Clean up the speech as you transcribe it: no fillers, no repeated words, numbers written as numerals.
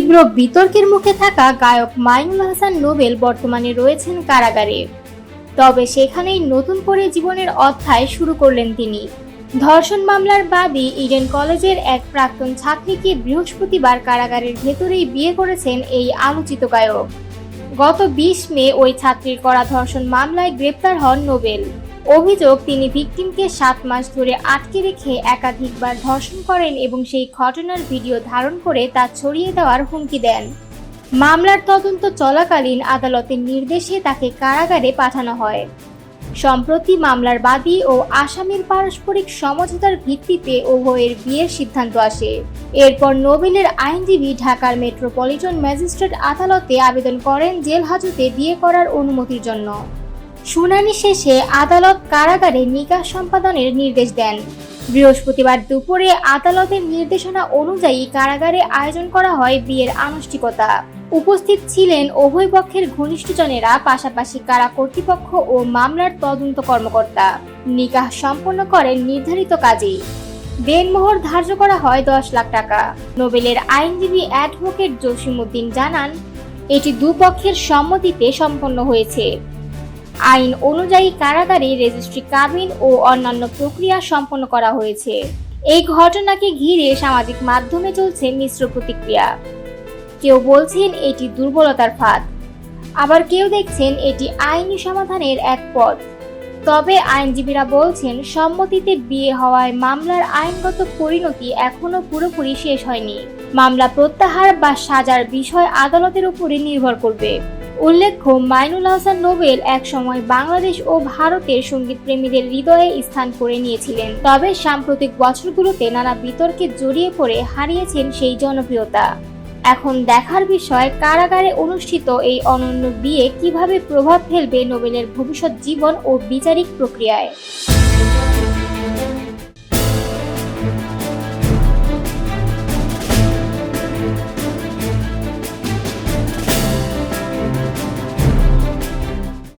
তীব্র বিতর্কের মুখে থাকা গায়ক মাইনুল হাসান নোবেল বর্তমানে রয়েছেন কারাগারে। তবে সেখানেই নতুন করে জীবনের অধ্যায় শুরু করলেন তিনি। ধর্ষণ মামলার বাদী ইডেন কলেজের এক প্রাক্তন ছাত্রীকে বৃহস্পতিবার কারাগারের ভেতরেই বিয়ে করেছেন এই আলোচিত গায়ক। গত 20 মে ওই ছাত্রীর করা ধর্ষণ মামলায় গ্রেপ্তার হন নোবেল। অভিযোগ, তিনি ভিকটিমকে 7 মাস ধরে আটকে রেখে একাধিকবার ধর্ষণ করেন এবং সেই ঘটনার ভিডিও ধারণ করে তা ছড়িয়ে দেওয়ার হুমকি দেন। মামলার তদন্ত চলাকালীন আদালতের নির্দেশে তাকে কারাগারে পাঠানো হয়। সম্প্রতি মামলার বাদী ও আসামির পারস্পরিক সমঝোতার ভিত্তিতে উভয়ের বিয়ের সিদ্ধান্ত আসে। এরপর নোবেলের আইনজীবী ঢাকার মেট্রোপলিটন ম্যাজিস্ট্রেট আদালতে আবেদন করেন জেল হাজতে বিয়ে করার অনুমতির জন্য। শুনানি শেষে আদালত কারাগারে নিকাহ সম্পাদনের নির্দেশ দেন। বৃহস্পতিবার দুপুরে আদালতের নির্দেশনা অনুযায়ী কারাগারে আয়োজন করা হয় বিয়ের আনুষ্ঠানিকতা। উপস্থিত ছিলেন উভয় পক্ষের ঘনিষ্ঠজনেরা, পাশাপাশি কারা কর্তৃপক্ষ ও মামলার তদন্ত কর্মকর্তা। নিকাহ সম্পন্ন করেন নির্ধারিত কাজে। দেনমোহর ধার্য করা হয় 10 লাখ টাকা। নোবেলের আইনজীবী অ্যাডভোকেট জসিমউদ্দিন জানান, এটি দুপক্ষের সম্মতিতে সম্পন্ন হয়েছে। আইন অনুযায়ী কারাগারে রেজিস্ট্রি কাবিন ও অন্যান্য প্রক্রিয়া সম্পন্ন করা হয়েছে। এই ঘটনাকে ঘিরে সামাজিক মাধ্যমে চলছে মিশ্র প্রতিক্রিয়া। কেউ বলছেন এটি দুর্বলতার ফাঁদ, আবার কেউ দেখছেন এটি আইনি সমাধানের এক পথ। তবে আইনজীবীরা বলছেন, সম্মতিতে বিয়ে হওয়ায় মামলার আইনগত পরিণতি এখনো পুরোপুরি শেষ হয়নি। মামলা প্রত্যাহার বা সাজার বিষয় আদালতের উপরে নির্ভর করবে। উল্লেখ্য, মাইনুল হাসান নোবেল একসময় বাংলাদেশ ও ভারতের সঙ্গীত প্রেমীদের হৃদয়ে স্থান করে নিয়েছিলেন। তবে সাম্প্রতিক বছরগুলোতে নানা বিতর্কে জড়িয়ে পড়ে হারিয়েছেন সেই জনপ্রিয়তা। এখন দেখার বিষয়, কারাগারে অনুষ্ঠিত এই অনন্য বিয়ে কিভাবে প্রভাব ফেলবে নোবেলের ভবিষ্যৎ জীবন ও বিচারিক প্রক্রিয়ায়।